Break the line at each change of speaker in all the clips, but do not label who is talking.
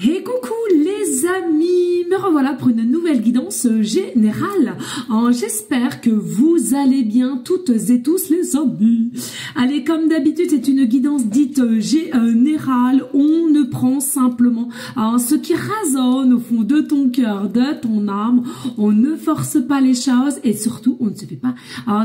Et coucou les amis, me revoilà pour une nouvelle guidance générale. J'espère que vous allez bien toutes et tous les amis. Allez, comme d'habitude, c'est une guidance dite générale. On ne prend simplement ce qui résonne au fond de ton cœur, de ton âme. On ne force pas les choses et surtout, on ne se fait pas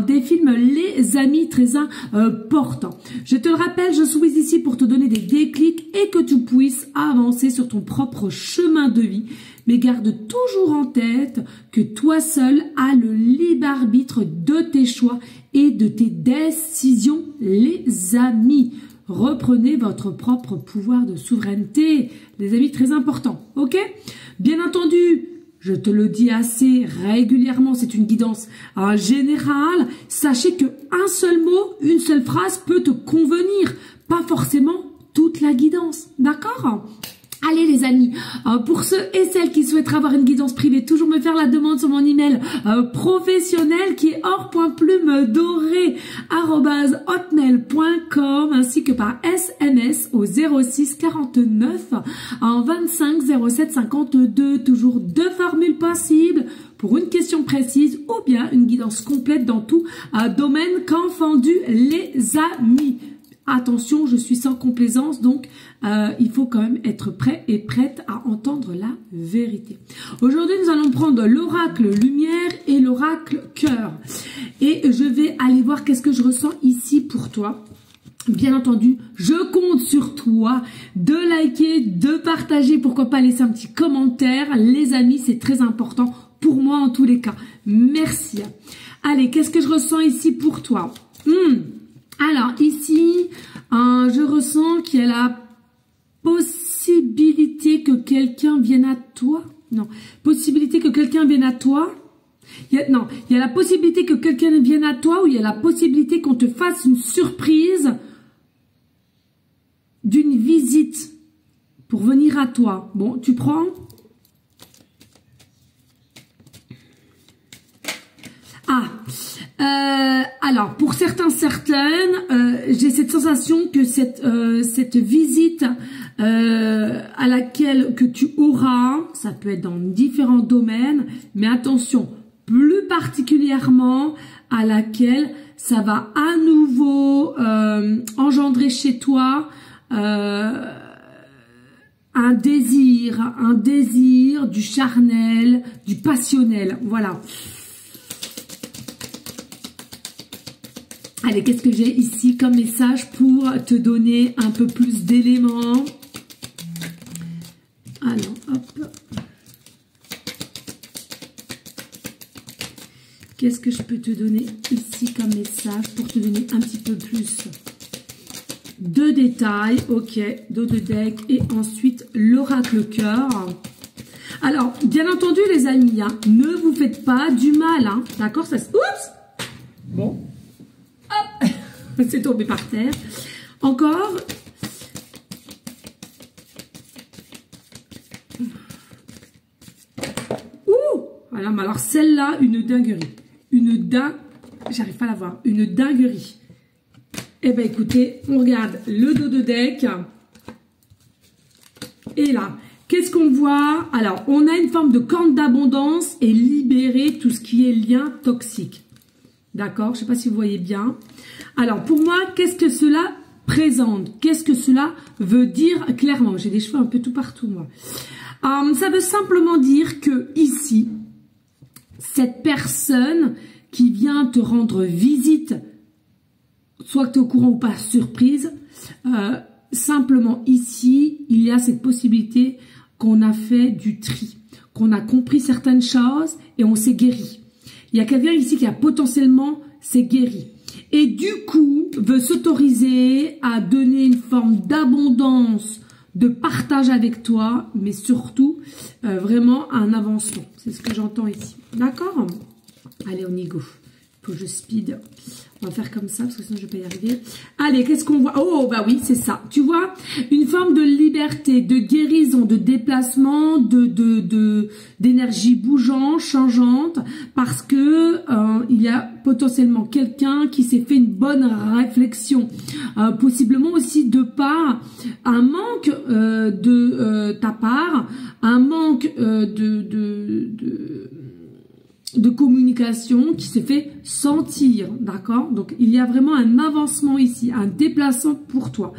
des films, les amis, très importants. Je te le rappelle, je suis ici pour te donner des déclics et que tu puisses avancer sur ton propre chemin de vie, mais garde toujours en tête que toi seul as le libre arbitre de tes choix et de tes décisions, les amis. Reprenez votre propre pouvoir de souveraineté, les amis, très important, ok? Bien entendu, je te le dis assez régulièrement, c'est une guidance générale. Sachez que un seul mot, une seule phrase peut te convenir, pas forcément toute la guidance, d'accord? Allez les amis, pour ceux et celles qui souhaiteraient avoir une guidance privée, toujours me faire la demande sur mon email professionnel qui est or.plume-doré@hotmail.com ainsi que par SMS au 06 49 25 07 52. Toujours deux formules possibles pour une question précise ou bien une guidance complète dans tout domaine confondu les amis. Attention, je suis sans complaisance, donc il faut quand même être prêt et prête à entendre la vérité. Aujourd'hui, nous allons prendre l'oracle lumière et l'oracle cœur. Et je vais aller voir qu'est-ce que je ressens ici pour toi. Bien entendu, je compte sur toi de liker, de partager, pourquoi pas laisser un petit commentaire. Les amis, c'est très important pour moi en tous les cas. Merci. Allez, qu'est-ce que je ressens ici pour toi? Alors ici, je ressens qu'il y a la possibilité que quelqu'un vienne à toi. Non, possibilité que quelqu'un vienne à toi. Il y a la possibilité que quelqu'un vienne à toi ou il y a la possibilité qu'on te fasse une surprise d'une visite pour venir à toi. Bon, tu prends? Alors, pour certaines, j'ai cette sensation que cette visite à laquelle que tu auras, ça peut être dans différents domaines, mais attention, plus particulièrement à laquelle ça va à nouveau engendrer chez toi un désir, du charnel, du passionnel, voilà. Allez, qu'est-ce que j'ai ici comme message pour te donner un peu plus d'éléments? Alors, hop. Qu'est-ce que je peux te donner ici comme message pour te donner un petit peu plus de détails? Ok, dos de deck et ensuite l'oracle cœur. Alors, bien entendu les amis, ne vous faites pas du mal, d'accord? Oups! Bon. C'est tombé par terre. Encore. Ouh! Voilà, mais alors celle-là, une dinguerie. J'arrive pas à la voir. Une dinguerie. Eh bien, écoutez, on regarde le dos de deck. Et là, qu'est-ce qu'on voit? Alors, on a une forme de corne d'abondance et libérer tout ce qui est lien toxique. D'accord? Je ne sais pas si vous voyez bien. Alors, pour moi, qu'est-ce que cela présente? Qu'est-ce que cela veut dire clairement? J'ai des cheveux un peu tout partout, moi. Ça veut simplement dire que ici, cette personne qui vient te rendre visite, soit que tu es au courant ou pas, surprise, simplement ici, il y a cette possibilité qu'on a fait du tri, qu'on a compris certaines choses et on s'est guéri. Il y a quelqu'un ici qui a potentiellement s'est guéri. Et du coup, veut s'autoriser à donner une forme d'abondance, de partage avec toi, mais surtout, vraiment un avancement. C'est ce que j'entends ici. D'accord? Allez, on y go. faut que je speed. On va faire comme ça, parce que sinon je vais pas y arriver. Allez, qu'est-ce qu'on voit? Oh, bah oui, c'est ça. Tu vois, une forme de liberté, de guérison, de déplacement, d'énergie bougeante, changeante, parce que il y a potentiellement quelqu'un qui s'est fait une bonne réflexion. Possiblement aussi de par un manque de ta part, un manque de communication qui se fait sentir, d'accord? Donc, il y a vraiment un avancement ici, un déplacement pour toi.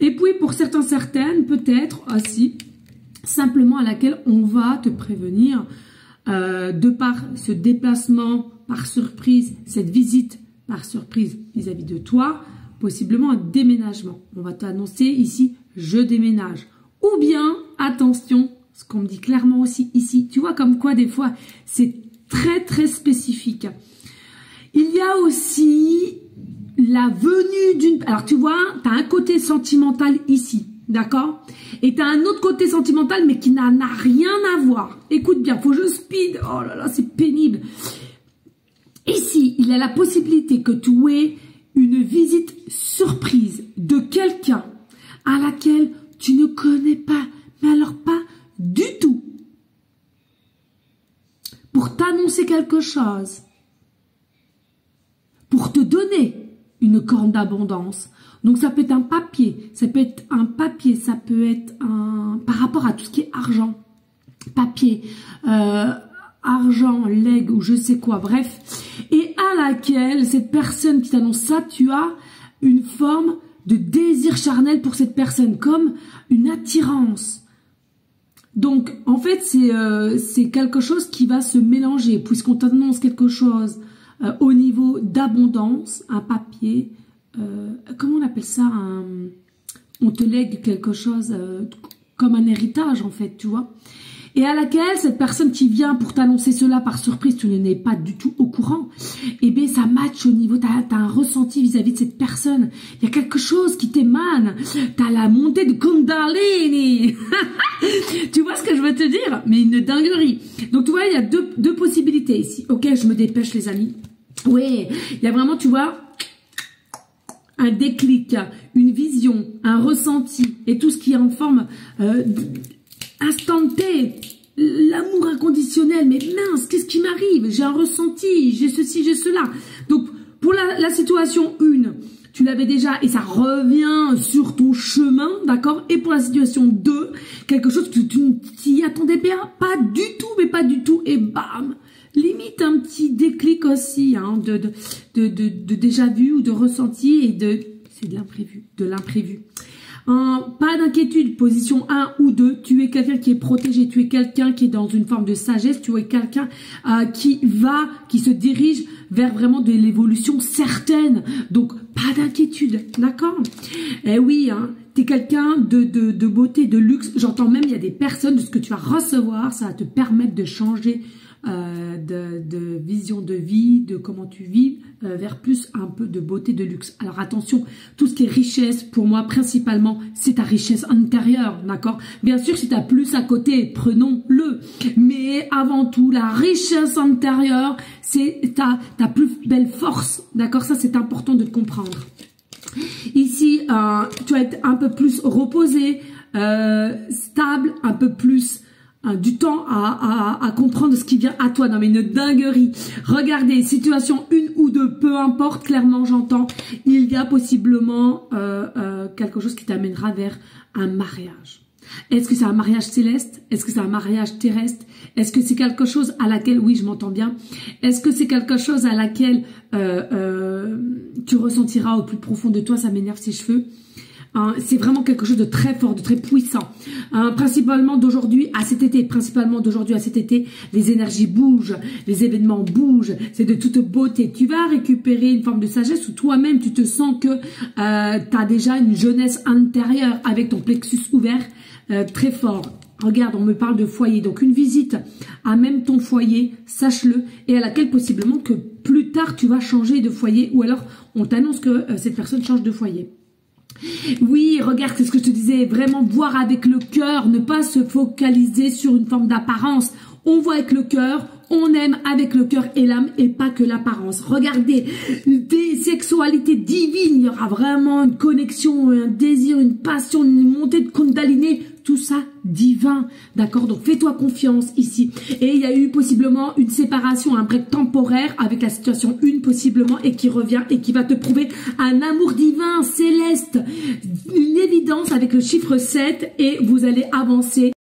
Et puis, pour certaines, peut-être aussi, simplement à laquelle on va te prévenir, de par ce déplacement par surprise, cette visite par surprise vis-à-vis de toi, possiblement un déménagement. On va t'annoncer ici, je déménage. Ou bien, attention, ce qu'on me dit clairement aussi ici, tu vois comme quoi des fois, c'est très spécifique. Il y a aussi la venue d'une... Alors tu vois, tu as un côté sentimental ici, d'accord? Et tu as un autre côté sentimental mais qui n'a rien à voir. Écoute bien, faut que je speed. Oh là là, c'est pénible. Ici, il y a la possibilité que tu aies une visite surprise de quelqu'un à laquelle tu ne connais pas, mais alors pas du tout. Pour t'annoncer quelque chose, pour te donner une corne d'abondance. Donc ça peut être un papier, ça peut être un par rapport à tout ce qui est argent, papier, argent, legs ou je sais quoi, bref, et à laquelle cette personne qui t'annonce ça, tu as une forme de désir charnel pour cette personne, comme une attirance. Donc, en fait, c'est quelque chose qui va se mélanger, puisqu'on t'annonce quelque chose au niveau d'abondance, un papier, comment on appelle ça, on te lègue quelque chose comme un héritage, en fait, tu vois. Et à laquelle cette personne qui vient pour t'annoncer cela par surprise, tu n'es pas du tout au courant, eh bien ça match au niveau, t'as un ressenti vis-à-vis de cette personne. Il y a quelque chose qui t'émane, t'as la montée de Kundalini. Tu vois ce que je veux te dire? Mais une dinguerie. Donc tu vois, il y a deux possibilités ici. Ok, je me dépêche les amis. Ouais, il y a vraiment, tu vois, un déclic, une vision, un ressenti et tout ce qui est en forme... instanté, l'amour inconditionnel, mais mince, qu'est-ce qui m'arrive? J'ai un ressenti, j'ai ceci, j'ai cela. Donc, pour la situation 1, tu l'avais déjà et ça revient sur ton chemin, d'accord? Et pour la situation 2, quelque chose que tu ne t'y attendais pas du tout, mais pas du tout, et bam! Limite un petit déclic aussi, hein, de déjà vu ou de ressenti et c'est de l'imprévu. Pas d'inquiétude, position 1 ou 2, tu es quelqu'un qui est protégé, tu es quelqu'un qui est dans une forme de sagesse, tu es quelqu'un qui se dirige vers vraiment de l'évolution certaine, donc pas d'inquiétude, d'accord? Eh oui, hein, tu es quelqu'un de beauté, de luxe, j'entends même il y a des personnes, de ce que tu vas recevoir, ça va te permettre de changer de vision de vie, de comment tu vis, vers plus un peu de beauté, de luxe. Alors attention, tout ce qui est richesse, pour moi, principalement, c'est ta richesse intérieure, d'accord? Bien sûr, si tu as plus à côté, prenons-le. Mais avant tout, la richesse intérieure, c'est ta plus belle force, d'accord? Ça, c'est important de comprendre. Ici, tu vas être un peu plus reposé, stable, un peu plus... du temps à comprendre ce qui vient à toi. Non mais une dinguerie. Regardez, situation 1 ou 2, peu importe, clairement j'entends, il y a possiblement quelque chose qui t'amènera vers un mariage. Est-ce que c'est un mariage céleste? Est-ce que c'est un mariage terrestre? Est-ce que c'est quelque chose à laquelle, oui je m'entends bien, est-ce que c'est quelque chose à laquelle tu ressentiras au plus profond de toi, ça m'énerve ses cheveux? C'est vraiment quelque chose de très fort, de très puissant. Principalement d'aujourd'hui à cet été, les énergies bougent, les événements bougent, c'est de toute beauté. Tu vas récupérer une forme de sagesse où toi-même tu te sens que tu as déjà une jeunesse intérieure avec ton plexus ouvert très fort. Regarde, on me parle de foyer, donc une visite à même ton foyer, sache-le, et à laquelle possiblement que plus tard tu vas changer de foyer ou alors on t'annonce que cette personne change de foyer. Oui, regarde, c'est ce que je te disais, vraiment voir avec le cœur, ne pas se focaliser sur une forme d'apparence. On voit avec le cœur, on aime avec le cœur et l'âme et pas que l'apparence. Regardez, des sexualités divines, il y aura vraiment une connexion, un désir, une passion, une montée de Kundalini, tout ça divin, d'accord? Donc fais-toi confiance ici. Et il y a eu possiblement une séparation, un break temporaire avec la situation 1 possiblement et qui revient et qui va te prouver un amour divin, céleste, une évidence avec le chiffre 7 et vous allez avancer.